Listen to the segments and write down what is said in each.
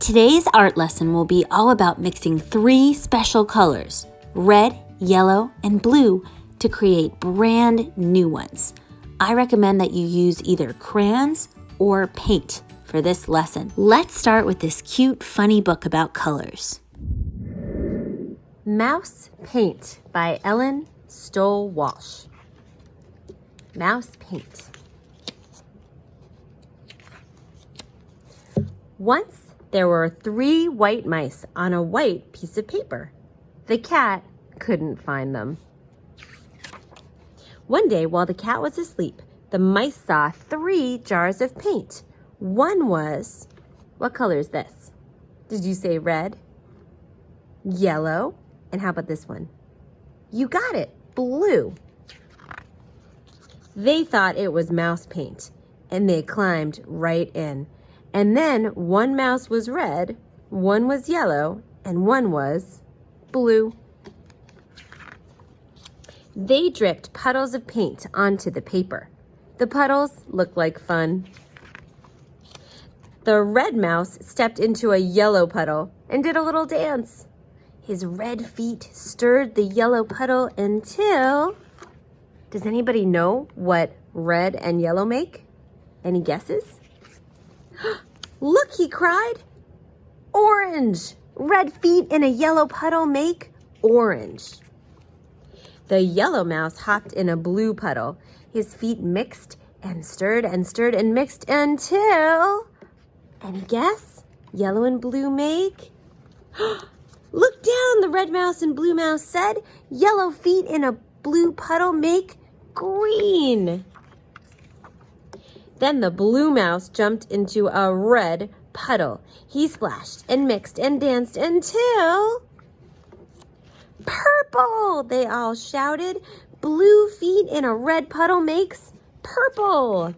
Today's art lesson will be all about mixing 3 special colors, red, yellow, and blue, to create brand new ones. I recommend that you use either crayons or paint for this lesson. Let's start with this cute, funny book about colors. Mouse Paint by Ellen Stoll Walsh. Mouse Paint. Once there were 3 white mice on a white piece of paper. The cat couldn't find them. One day, while the cat was asleep, the mice saw 3 jars of paint. One was, what color is this? Did you say red? Yellow? And how about this one? You got it, blue. They thought it was mouse paint, and they climbed right in. And then one mouse was red, one was yellow, and one was blue. They dripped puddles of paint onto the paper. The puddles looked like fun. The red mouse stepped into a yellow puddle and did a little dance. His red feet stirred the yellow puddle until... Does anybody know what red and yellow make? Any guesses? Look, he cried. Orange! Red feet in a yellow puddle make orange. The yellow mouse hopped in a blue puddle. His feet mixed and stirred and mixed until... Any guess? Yellow and blue make... Look down, the red mouse and blue mouse said. Yellow feet in a blue puddle make green. Then the blue mouse jumped into a red puddle. He splashed and mixed and danced until... Purple! They all shouted. Blue feet in a red puddle makes purple.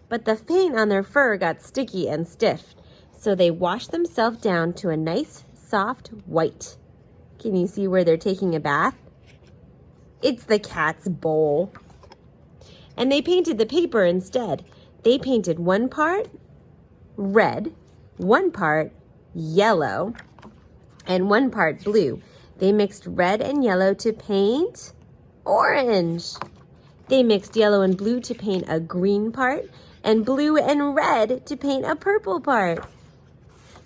But the paint on their fur got sticky and stiff, so they washed themselves down to a nice, soft white. Can you see where they're taking a bath? It's the cat's bowl. And they painted the paper instead. They painted one part red, one part yellow, and one part blue. They mixed red and yellow to paint orange. They mixed yellow and blue to paint a green part, and blue and red to paint a purple part.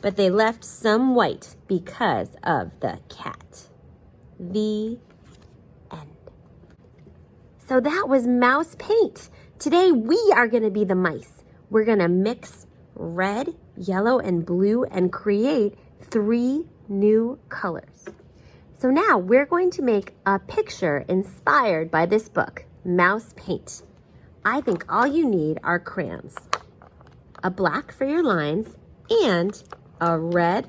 But they left some white because of the cat. The end. So that was mouse paint. Today we are going to be the mice. We're going to mix red, yellow, and blue and create 3 new colors. So now we're going to make a picture inspired by this book, Mouse Paint. I think all you need are crayons, a black for your lines, and a red,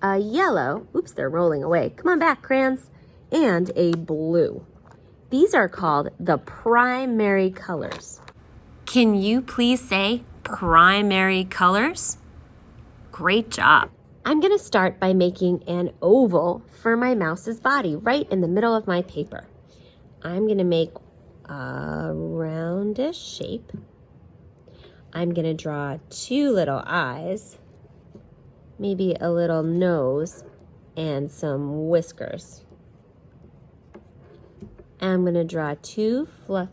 a yellow, oops, they're rolling away. Come on back, crayons, and a blue. These are called the primary colors. Can you please say primary colors? Great job. I'm going to start by making an oval for my mouse's body right in the middle of my paper. I'm going to make a roundish shape. I'm going to draw 2 little eyes, maybe a little nose, and some whiskers. I'm going to draw 2 they're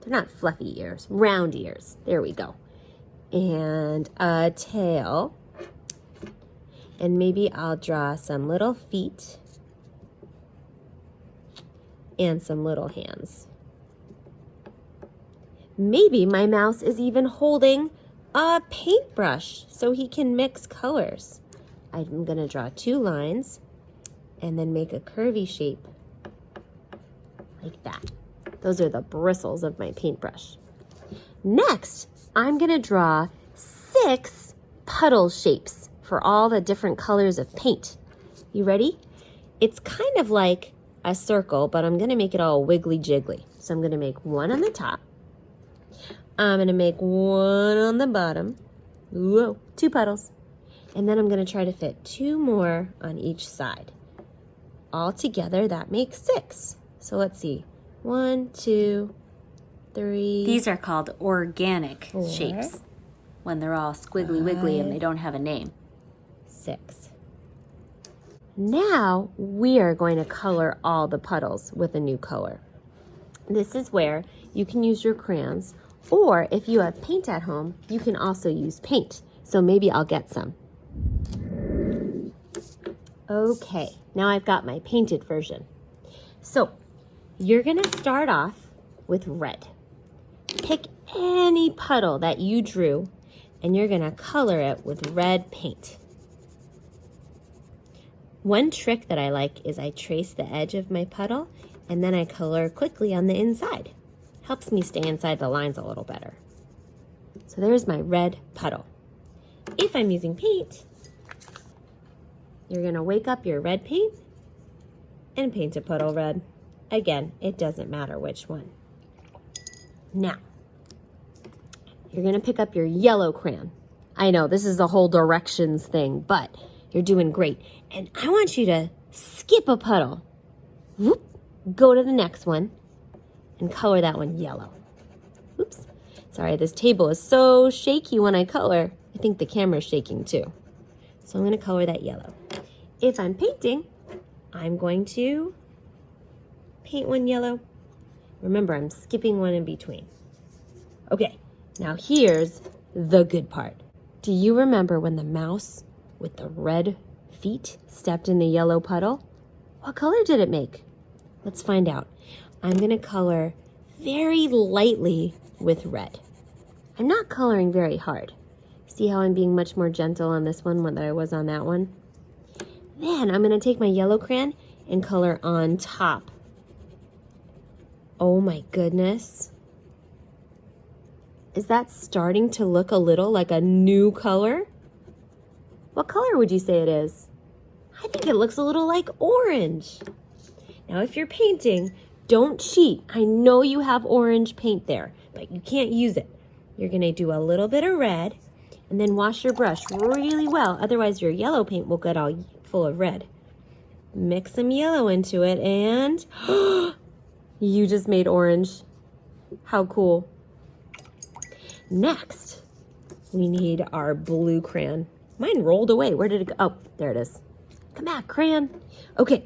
not fluffy ears, round ears. There we go. And a tail. And maybe I'll draw some little feet and some little hands. Maybe my mouse is even holding a paintbrush so he can mix colors. I'm going to draw 2 lines and then make a curvy shape like that. Those are the bristles of my paintbrush. Next, I'm going to draw 6 puddle shapes for all the different colors of paint. You ready? It's kind of like a circle, but I'm going to make it all wiggly jiggly. So I'm going to make 1 on the top. I'm going to make 1 on the bottom. Whoa, 2 puddles. And then I'm going to try to fit 2 more on each side. All together, that makes 6. So let's see. 1, 2, 3. These are called organic 4, shapes. when they're all squiggly wiggly and they don't have a name. 6. Now we are going to color all the puddles with a new color. This is where you can use your crayons, or if you have paint at home, you can also use paint. So maybe I'll get some. Okay, now I've got my painted version. So you're gonna start off with red. Pick any puddle that you drew and you're gonna color it with red paint. One trick that I like is I trace the edge of my puddle and then I color quickly on the inside. Helps me stay inside the lines a little better. So there's my red puddle. If I'm using paint, you're gonna wake up your red paint and paint a puddle red. Again, it doesn't matter which one. Now, you're gonna pick up your yellow crayon. I know this is a whole directions thing, but you're doing great. And I want you to skip a puddle. Whoop, go to the next one and color that one yellow. Oops, sorry, this table is so shaky when I color. I think the camera's shaking too. So I'm gonna color that yellow. If I'm painting, I'm going to paint one yellow. Remember, I'm skipping one in between. Okay, now here's the good part. Do you remember when the mouse with the red feet stepped in the yellow puddle? What color did it make? Let's find out. I'm gonna color very lightly with red. I'm not coloring very hard. See how I'm being much more gentle on this one than I was on that one? Then I'm gonna take my yellow crayon and color on top. Oh my goodness. Is that starting to look a little like a new color? What color would you say it is? I think it looks a little like orange. Now if you're painting, don't cheat. I know you have orange paint there, but you can't use it. You're gonna do a little bit of red and then wash your brush really well. Otherwise your yellow paint will get all full of red. Mix some yellow into it and you just made orange. How cool. Next, we need our blue crayon. Mine rolled away. Where did it go? Oh, there it is. Come back, crayon. Okay,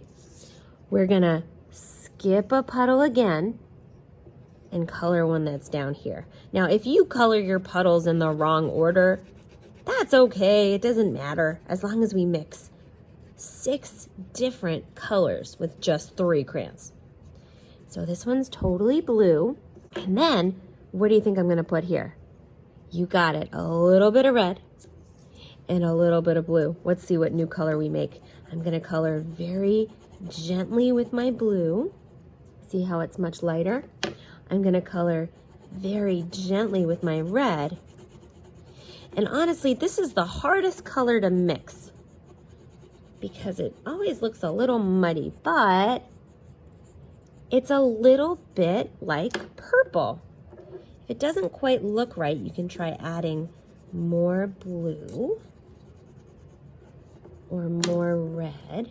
we're gonna skip a puddle again and color one that's down here. Now, if you color your puddles in the wrong order, that's okay. It doesn't matter as long as we mix 6 different colors with just 3 crayons. So this one's totally blue. And then, what do you think I'm gonna put here? You got it, a little bit of red and a little bit of blue. Let's see what new color we make. I'm gonna color very gently with my blue. See how it's much lighter? I'm gonna color very gently with my red. And honestly, this is the hardest color to mix because it always looks a little muddy, but it's a little bit like purple. If it doesn't quite look right, you can try adding more blue or more red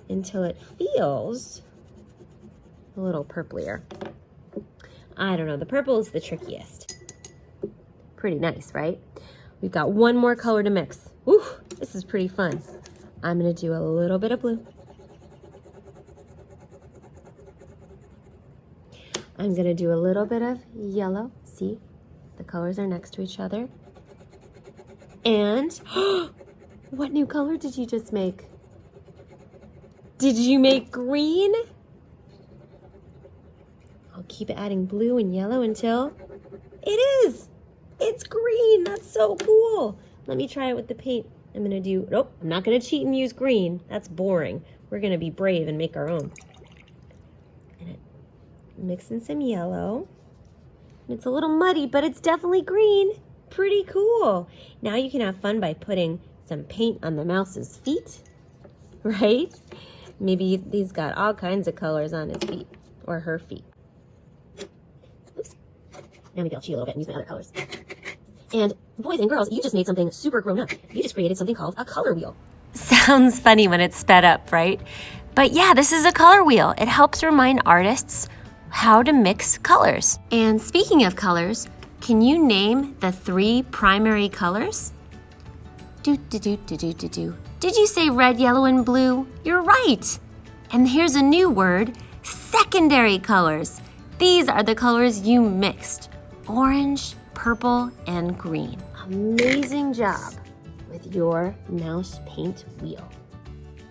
until it feels a little purplier. I don't know, the purple is the trickiest. Pretty nice, right? We've got one more color to mix. Woo, this is pretty fun. I'm gonna do a little bit of blue. I'm gonna do a little bit of yellow. See, the colors are next to each other. And, what new color did you just make? Did you make green? I'll keep adding blue and yellow until it is. It's green, that's so cool. Let me try it with the paint. I'm gonna do, nope, I'm not gonna cheat and use green. That's boring. We're gonna be brave and make our own. Mix in some yellow. It's a little muddy, but it's definitely green. Pretty cool. Now you can have fun by putting some paint on the mouse's feet, right? Maybe he's got all kinds of colors on his feet or her feet. Oops. Now maybe I'll cheat a little bit and use my other colors. And boys and girls, you just made something super grown up. You just created something called a color wheel. Sounds funny when it's sped up, right? But yeah, this is a color wheel. It helps remind artists how to mix colors. And speaking of colors, Can you name the 3 primary colors? Did you say red, yellow, and blue? You're right. And here's a new word, secondary colors. These are the colors you mixed. Orange, purple, and green. Amazing job with your mouse paint wheel.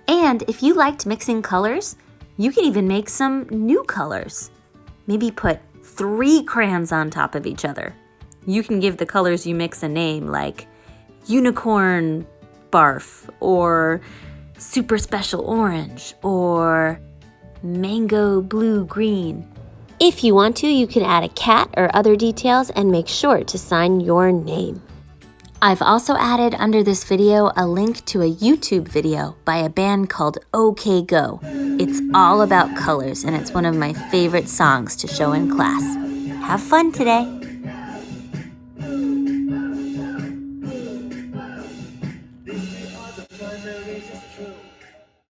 And if you liked mixing colors, you can even make some new colors. Maybe put 3 crayons on top of each other. You can give the colors you mix a name like unicorn barf, or super special orange, or mango blue green. If you want to, you can add a cat or other details and make sure to sign your name. I've also added under this video a link to a YouTube video by a band called OK Go. It's all about colors, and it's one of my favorite songs to show in class. Have fun today! These are the primaries, it's true.